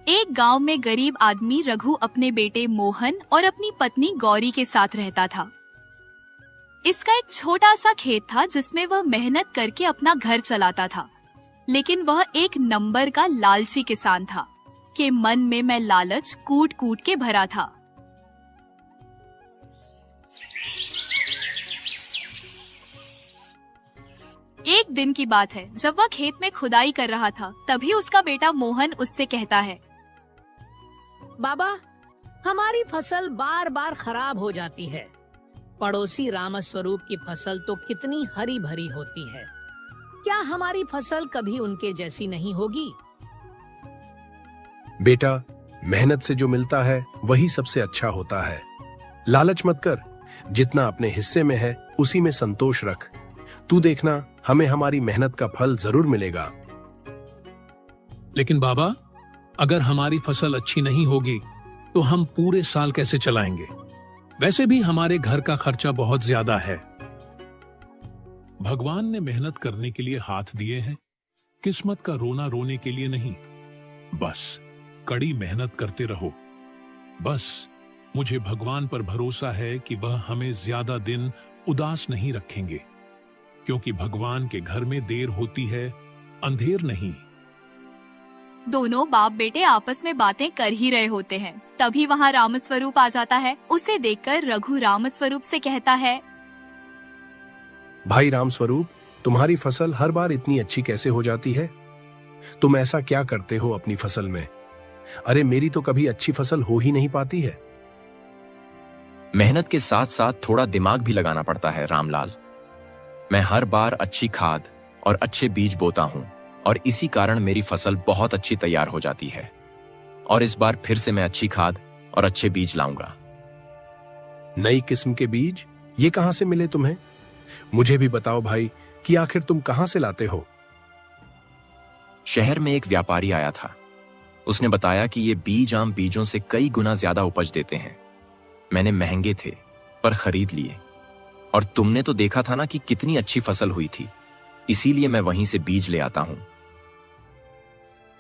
एक गांव में गरीब आदमी रघु अपने बेटे मोहन और अपनी पत्नी गौरी के साथ रहता था। इसका एक छोटा सा खेत था जिसमें वह मेहनत करके अपना घर चलाता था, लेकिन वह एक नंबर का लालची किसान था कि मन में मैं लालच कूट कूट के भरा था। एक दिन की बात है, जब वह खेत में खुदाई कर रहा था, तभी उसका बेटा मोहन उससे कहता है, बाबा, हमारी फसल बार बार खराब हो जाती है। पड़ोसी रामस्वरूप की फसल तो कितनी हरी भरी होती है। क्या हमारी फसल कभी उनके जैसी नहीं होगी? बेटा, मेहनत से जो मिलता है वही सबसे अच्छा होता है। लालच मत कर, जितना अपने हिस्से में है उसी में संतोष रख। तू देखना, हमें हमारी मेहनत का फल जरूर मिलेगा। लेकिन बाबा, अगर हमारी फसल अच्छी नहीं होगी तो हम पूरे साल कैसे चलाएंगे? वैसे भी हमारे घर का खर्चा बहुत ज्यादा है। भगवान ने मेहनत करने के लिए हाथ दिए हैं, किस्मत का रोना रोने के लिए नहीं। बस कड़ी मेहनत करते रहो। बस मुझे भगवान पर भरोसा है कि वह हमें ज्यादा दिन उदास नहीं रखेंगे, क्योंकि भगवान के घर में देर होती है, अंधेर नहीं। दोनों बाप बेटे आपस में बातें कर ही रहे होते हैं, तभी वहाँ रामस्वरूप आ जाता है। उसे देखकर रघु रामस्वरूप से कहता है, भाई रामस्वरूप, तुम्हारी फसल हर बार इतनी अच्छी कैसे हो जाती है? तुम ऐसा क्या करते हो अपनी फसल में? अरे मेरी तो कभी अच्छी फसल हो ही नहीं पाती है। मेहनत के साथ साथ थोड़ा दिमाग भी लगाना पड़ता है रामलाल। मैं हर बार अच्छी खाद और अच्छे बीज बोता हूं और इसी कारण मेरी फसल बहुत अच्छी तैयार हो जाती है। और इस बार फिर से मैं अच्छी खाद और अच्छे बीज लाऊंगा। नई किस्म के बीज ये कहां से मिले तुम्हें? मुझे भी बताओ भाई कि आखिर तुम कहां से लाते हो? शहर में एक व्यापारी आया था। उसने बताया कि ये बीज आम बीजों से कई गुना ज्यादा उपज देते हैं। मैंने महंगे थे पर खरीद लिए, और तुमने तो देखा था ना कि कितनी अच्छी फसल हुई थी। इसीलिए मैं वहीं से बीज ले आता हूं।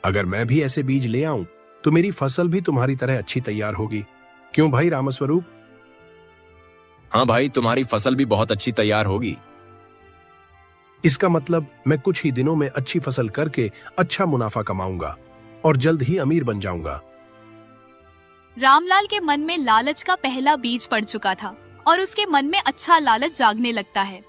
अगर मैं भी ऐसे बीज ले आऊं तो मेरी फसल भी तुम्हारी तरह अच्छी तैयार होगी। क्यों भाई रामस्वरूप? हाँ भाई, तुम्हारी फसल भी बहुत अच्छी तैयार होगी। इसका मतलब मैं कुछ ही दिनों में अच्छी फसल करके अच्छा मुनाफा कमाऊंगा और जल्द ही अमीर बन जाऊंगा। रामलाल के मन में लालच का पहला बीज पड़ चुका था और उसके मन में अच्छा लालच जागने लगता है।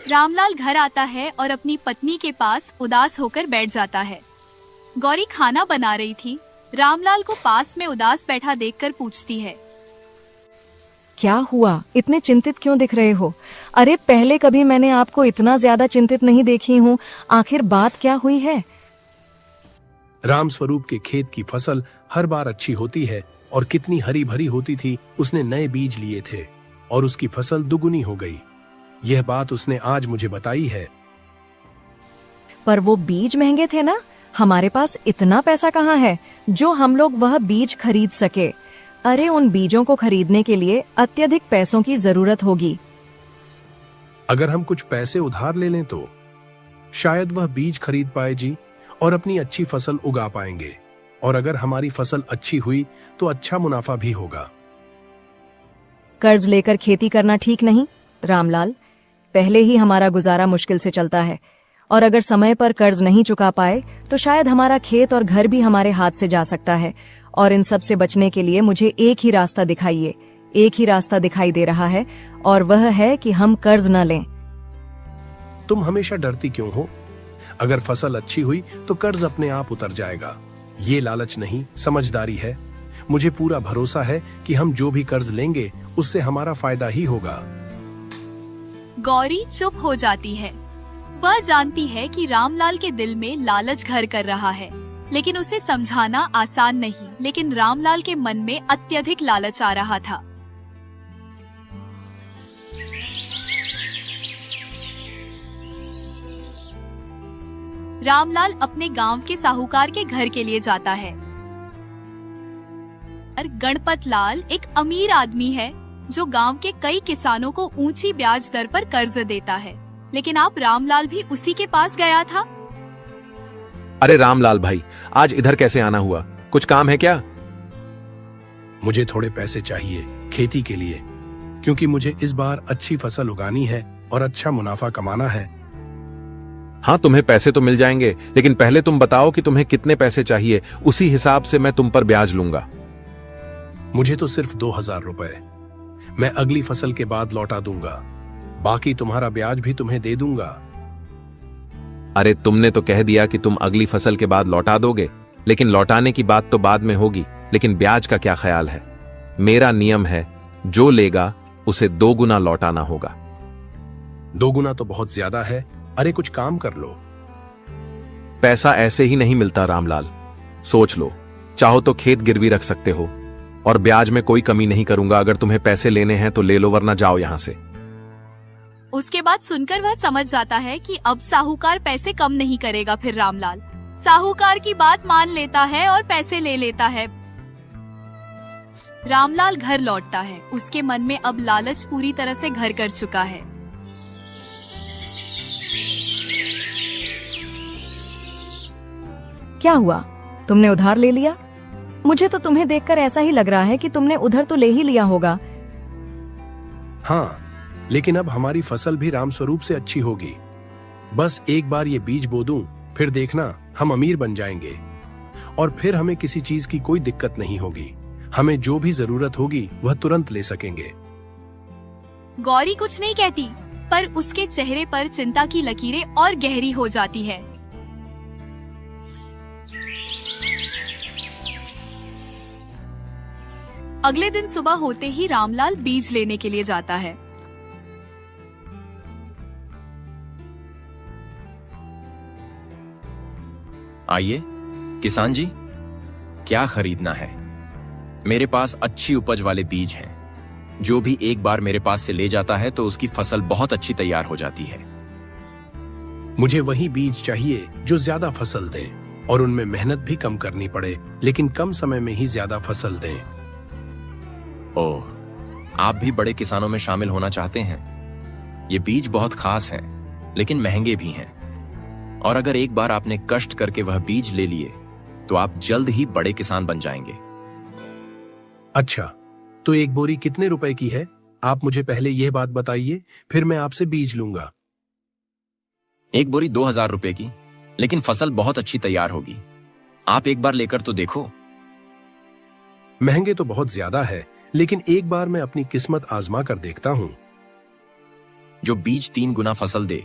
रामलाल घर आता है और अपनी पत्नी के पास उदास होकर बैठ जाता है। गौरी खाना बना रही थी। रामलाल को पास में उदास बैठा देखकर पूछती है, क्या हुआ? इतने चिंतित क्यों दिख रहे हो? अरे पहले कभी मैंने आपको इतना ज्यादा चिंतित नहीं देखी हूँ। आखिर बात क्या हुई है? रामस्वरूप के खेत की फसल हर बार अच्छी होती है और कितनी हरी भरी होती थी। उसने नए बीज लिए थे और उसकी फसल दुगुनी हो गई। यह बात उसने आज मुझे बताई है। पर वो बीज महंगे थे ना? हमारे पास इतना पैसा कहाँ है जो हम लोग वह बीज खरीद सके? अरे उन बीजों को खरीदने के लिए अत्यधिक पैसों की जरूरत होगी। अगर हम कुछ पैसे उधार ले लें तो शायद वह बीज खरीद पाए जी, और अपनी अच्छी फसल उगा पाएंगे। और अगर हमारी फसल अच्छी हुई तो अच्छा मुनाफा भी होगा। कर्ज लेकर खेती करना ठीक नहीं रामलाल। पहले ही हमारा गुजारा मुश्किल से चलता है, और अगर समय पर कर्ज नहीं चुका पाए तो शायद हमारा खेत और घर भी हमारे हाथ से जा सकता है। और इन सब से बचने के लिए मुझे एक ही रास्ता दिखाइए। एक ही रास्ता दिखाई दे रहा है, और वह है कि हम कर्ज न लें। तुम हमेशा डरती क्यों हो? अगर फसल अच्छी हुई तो कर्ज अपने आप उतर जाएगा। ये लालच नहीं, समझदारी है। मुझे पूरा भरोसा है कि हम जो भी कर्ज लेंगे उससे हमारा फायदा ही होगा। गौरी चुप हो जाती है। वह जानती है कि रामलाल के दिल में लालच घर कर रहा है, लेकिन उसे समझाना आसान नहीं। लेकिन रामलाल के मन में अत्यधिक लालच आ रहा था। रामलाल अपने गांव के साहूकार के घर के लिए जाता है। और गणपत लाल एक अमीर आदमी है जो गांव के कई किसानों को ऊंची ब्याज दर पर कर्ज देता है। लेकिन आप रामलाल भी उसी के पास गया था। अरे रामलाल भाई, आज इधर कैसे आना हुआ? कुछ काम है क्या? मुझे थोड़े पैसे चाहिए खेती के लिए, क्योंकि मुझे इस बार अच्छी फसल उगानी है और अच्छा मुनाफा कमाना है। हाँ, तुम्हें पैसे तो मिल जाएंगे, लेकिन पहले तुम बताओ कि तुम्हें कितने पैसे चाहिए, उसी हिसाब से मैं तुम पर ब्याज लूंगा। मुझे तो सिर्फ 2000 रुपए, मैं अगली फसल के बाद लौटा दूंगा, बाकी तुम्हारा ब्याज भी तुम्हें दे दूंगा। अरे तुमने तो कह दिया कि तुम अगली फसल के बाद लौटा दोगे, लेकिन लौटाने की बात तो बाद में होगी, लेकिन ब्याज का क्या ख्याल है? मेरा नियम है, जो लेगा उसे 2 गुना लौटाना होगा। 2 गुना तो बहुत ज्यादा है। अरे कुछ काम कर लो। पैसा ऐसे ही नहीं मिलता रामलाल, सोच लो। चाहो तो खेत गिरवी रख सकते हो, और ब्याज में कोई कमी नहीं करूंगा। अगर तुम्हें पैसे लेने हैं तो ले लो, वरना जाओ यहां से। उसके बाद सुनकर वह समझ जाता है कि अब साहूकार पैसे कम नहीं करेगा। फिर रामलाल साहूकार की बात मान लेता है और पैसे ले लेता है। रामलाल घर लौटता है। उसके मन में अब लालच पूरी तरह से घर कर चुका है। क्या हुआ? तुमने उधार ले लिया? मुझे तो तुम्हें देखकर ऐसा ही लग रहा है कि तुमने उधर तो ले ही लिया होगा। हाँ, लेकिन अब हमारी फसल भी रामस्वरूप से अच्छी होगी। बस एक बार ये बीज बो दूं, फिर देखना हम अमीर बन जाएंगे, और फिर हमें किसी चीज की कोई दिक्कत नहीं होगी। हमें जो भी जरूरत होगी वह तुरंत ले सकेंगे। गौरी कुछ नहीं कहती, पर उसके चेहरे पर चिंता की लकीरें और गहरी हो जाती है। अगले दिन सुबह होते ही रामलाल बीज लेने के लिए जाता है। आइए किसान जी, क्या खरीदना है? मेरे पास अच्छी उपज वाले बीज हैं। जो भी एक बार मेरे पास से ले जाता है तो उसकी फसल बहुत अच्छी तैयार हो जाती है। मुझे वही बीज चाहिए जो ज्यादा फसल दें और उनमें मेहनत भी कम करनी पड़े, लेकिन कम समय में ही ज्यादा फसल दें। ओह, आप भी बड़े किसानों में शामिल होना चाहते हैं? ये बीज बहुत खास हैं, लेकिन महंगे भी हैं। और अगर एक बार आपने कष्ट करके वह बीज ले लिए तो आप जल्द ही बड़े किसान बन जाएंगे। अच्छा, तो एक बोरी कितने रुपए की है? आप मुझे पहले यह बात बताइए, फिर मैं आपसे बीज लूंगा। एक बोरी 2000 रुपए की, लेकिन फसल बहुत अच्छी तैयार होगी। आप एक बार लेकर तो देखो। महंगे तो बहुत ज्यादा है, लेकिन एक बार मैं अपनी किस्मत आजमा कर देखता हूँ। जो बीज 3 गुना फसल दे,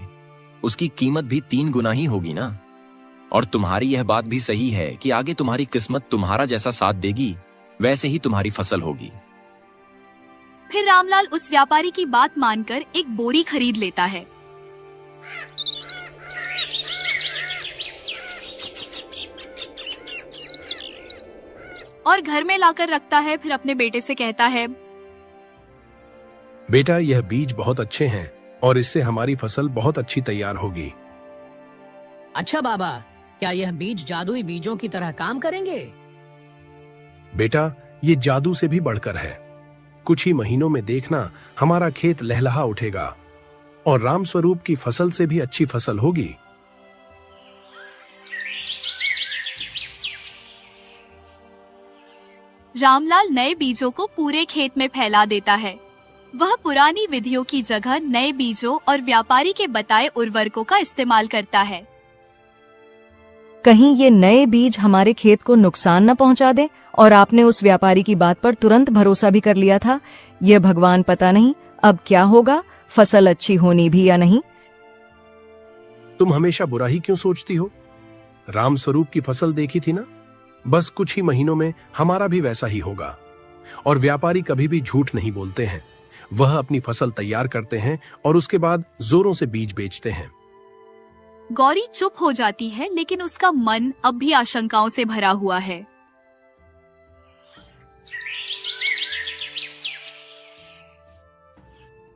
उसकी कीमत भी 3 गुना ही होगी ना। और तुम्हारी यह बात भी सही है कि आगे तुम्हारी किस्मत तुम्हारा जैसा साथ देगी, वैसे ही तुम्हारी फसल होगी। फिर रामलाल उस व्यापारी की बात मानकर एक बोरी खरीद लेता है। और घर में लाकर रखता है। फिर अपने बेटे से कहता है, बेटा, यह बीज बहुत अच्छे हैं और इससे हमारी फसल बहुत अच्छी तैयार होगी। अच्छा बाबा, क्या यह बीज जादुई बीजों की तरह काम करेंगे? बेटा, ये जादू से भी बढ़कर है। कुछ ही महीनों में देखना हमारा खेत लहलहा उठेगा और रामस्वरूप की फसल से भी अच्छी फसल होगी। रामलाल नए बीजों को पूरे खेत में फैला देता है। वह पुरानी विधियों की जगह नए बीजों और व्यापारी के बताए उर्वरकों का इस्तेमाल करता है। कहीं ये नए बीज हमारे खेत को नुकसान न पहुंचा दे, और आपने उस व्यापारी की बात पर तुरंत भरोसा भी कर लिया था। ये भगवान, पता नहीं अब क्या होगा, फसल अच्छी होनी भी या नहीं। तुम हमेशा बुरा ही क्यों सोचती हो? रामस्वरूप की फसल देखी थी ना, बस कुछ ही महीनों में हमारा भी वैसा ही होगा। और व्यापारी कभी भी झूठ नहीं बोलते हैं। वह अपनी फसल तैयार करते हैं और उसके बाद जोरों से बीज बेचते हैं। गौरी चुप हो जाती है, लेकिन उसका मन अब भी आशंकाओं से भरा हुआ है।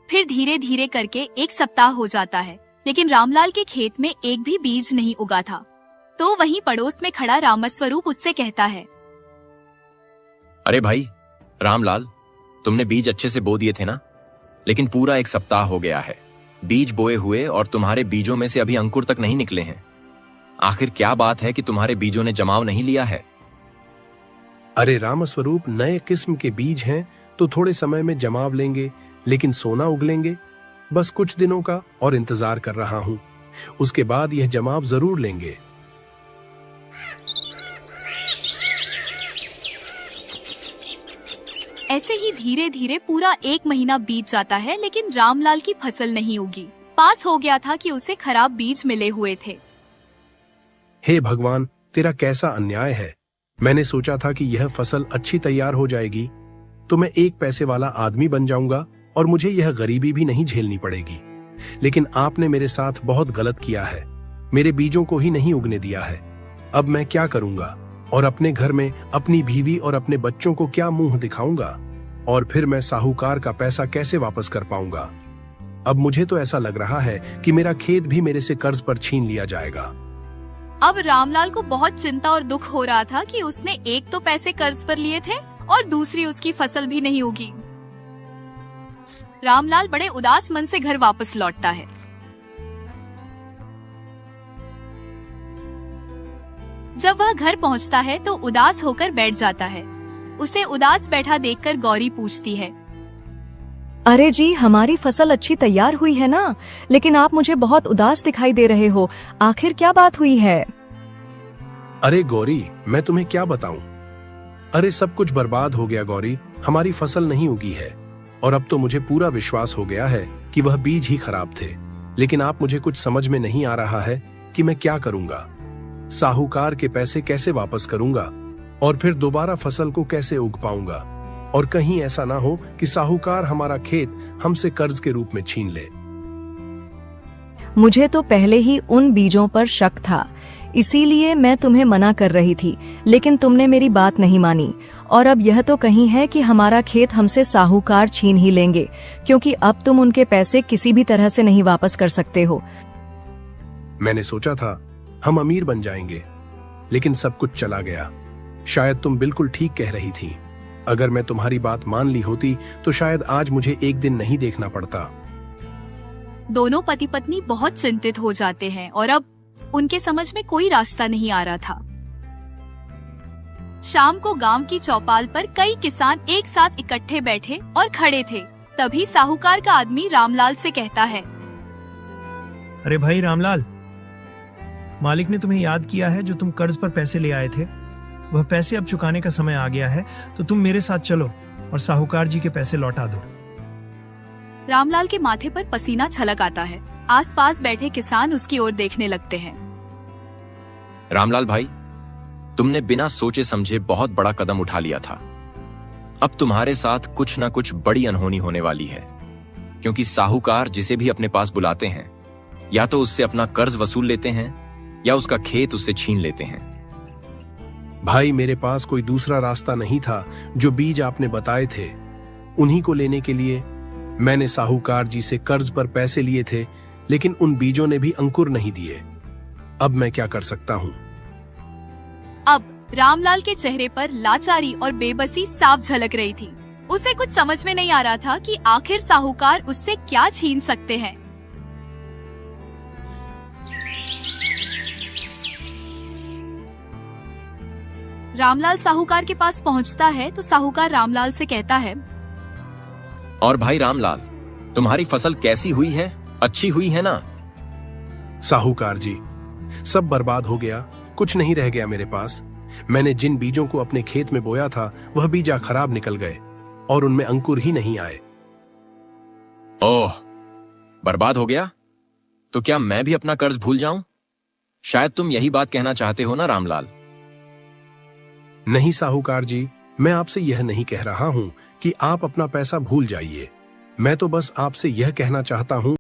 फिर धीरे धीरे करके 1 सप्ताह हो जाता है, लेकिन रामलाल के खेत में एक भी बीज नहीं उगा था। तो वहीं पड़ोस में खड़ा रामस्वरूप उससे कहता है, अरे भाई रामलाल, तुमने बीज अच्छे से बो दिए थे ना, लेकिन पूरा 1 सप्ताह हो गया है बीज बोए हुए और तुम्हारे बीजों में से अभी अंकुर तक नहीं निकले हैं। आखिर क्या बात है कि तुम्हारे बीजों ने जमाव नहीं लिया है? अरे रामस्वरूप, नए किस्म के बीज हैं तो थोड़े समय में जमाव लेंगे, लेकिन सोना उगलेंगे। बस कुछ दिनों का और इंतजार कर रहा हूं, उसके बाद यह जमाव जरूर लेंगे। ऐसे ही धीरे धीरे पूरा 1 महीना बीत जाता है, लेकिन रामलाल की फसल नहीं उगी। पास हो गया था कि उसे खराब बीज मिले हुए थे। हे भगवान, तेरा कैसा अन्याय है। मैंने सोचा था कि यह फसल अच्छी तैयार हो जाएगी तो मैं 1 पैसे वाला आदमी बन जाऊंगा और मुझे यह गरीबी भी नहीं झेलनी पड़ेगी। लेकिन आपने मेरे साथ बहुत गलत किया है, मेरे बीजों को ही नहीं उगने दिया है। अब मैं क्या करूंगा और अपने घर में अपनी बीवी और अपने बच्चों को क्या मुंह दिखाऊंगा? और फिर मैं साहूकार का पैसा कैसे वापस कर पाऊंगा? अब मुझे तो ऐसा लग रहा है कि मेरा खेत भी मेरे से कर्ज पर छीन लिया जाएगा। अब रामलाल को बहुत चिंता और दुख हो रहा था कि उसने एक तो पैसे कर्ज पर लिए थे और दूसरी उसकी फसल भी नहीं उगी। रामलाल बड़े उदास मन से घर वापस लौटता है। जब वह घर पहुंचता है तो उदास होकर बैठ जाता है। उसे उदास बैठा देखकर गौरी पूछती है, अरे जी, हमारी फसल अच्छी तैयार हुई है ना, लेकिन आप मुझे बहुत उदास दिखाई दे रहे हो। आखिर क्या बात हुई है? अरे गौरी, मैं तुम्हें क्या बताऊं। अरे सब कुछ बर्बाद हो गया गौरी, हमारी फसल नहीं उगी है और अब तो मुझे पूरा विश्वास हो गया है कि वह बीज ही खराब थे। लेकिन आप मुझे कुछ समझ में नहीं आ रहा है कि मैं क्या करूंगा। साहूकार के पैसे कैसे वापस करूंगा और फिर दोबारा फसल को कैसे उग पाऊंगा? और कहीं ऐसा ना हो कि साहूकार हमारा खेत हमसे कर्ज के रूप में छीन ले। मुझे तो पहले ही उन बीजों पर शक था, इसीलिए मैं तुम्हें मना कर रही थी, लेकिन तुमने मेरी बात नहीं मानी। और अब यह तो कहीं है कि हमारा खेत हमसे साहूकार छीन ही लेंगे, क्योंकि अब तुम उनके पैसे किसी भी तरह से नहीं वापस कर सकते हो। मैंने सोचा था हम अमीर बन जाएंगे, लेकिन सब कुछ चला गया। शायद तुम बिल्कुल ठीक कह रही थी। अगर मैं तुम्हारी बात मान ली होती तो शायद आज मुझे एक दिन नहीं देखना पड़ता। दोनों पति पत्नी बहुत चिंतित हो जाते हैं और अब उनके समझ में कोई रास्ता नहीं आ रहा था। शाम को गांव की चौपाल पर कई किसान एक साथ इकट्ठे बैठे और खड़े थे। तभी साहूकार का आदमी रामलाल से कहता है, अरे भाई रामलाल, मालिक ने तुम्हें याद किया है जो तुम कर्ज पर पैसे ले आए थे। वह पैसे अब चुकाने का समय आ गया है, तो तुम मेरे साथ चलो और साहूकार जी के पैसे लौटा दो। रामलाल के माथे पर पसीना छलक आता है। आसपास बैठे किसान उसकी ओर देखने लगते हैं। रामलाल भाई, तुमने बिना सोचे समझे बहुत बड़ा कदम उठा लिया था। अब तुम्हारे साथ कुछ ना कुछ बड़ी अनहोनी होने वाली है, क्योंकि साहूकार जिसे भी अपने पास बुलाते हैं या तो उससे अपना कर्ज वसूल लेते हैं या उसका खेत उससे छीन लेते हैं। भाई, मेरे पास कोई दूसरा रास्ता नहीं था। जो बीज आपने बताए थे उन्हीं को लेने के लिए मैंने साहूकार जी से कर्ज पर पैसे लिए थे, लेकिन उन बीजों ने भी अंकुर नहीं दिए। अब मैं क्या कर सकता हूँ? अब रामलाल के चेहरे पर लाचारी और बेबसी साफ झलक रही थी। उसे कुछ समझ में नहीं आ रहा था कि आखिर साहूकार उससे क्या छीन सकते हैं। रामलाल साहूकार के पास पहुंचता है तो साहूकार रामलाल से कहता है, और भाई रामलाल, तुम्हारी फसल कैसी हुई है? अच्छी हुई है ना? साहूकार जी, सब बर्बाद हो गया, कुछ नहीं रह गया मेरे पास। मैंने जिन बीजों को अपने खेत में बोया था वह बीजा खराब निकल गए और उनमें अंकुर ही नहीं आए। ओह, बर्बाद हो गया? तो क्या मैं भी अपना कर्ज भूल जाऊं? शायद तुम यही बात कहना चाहते हो ना रामलाल? नहीं साहूकार जी, मैं आपसे यह नहीं कह रहा हूं कि आप अपना पैसा भूल जाइए। मैं तो बस आपसे यह कहना चाहता हूं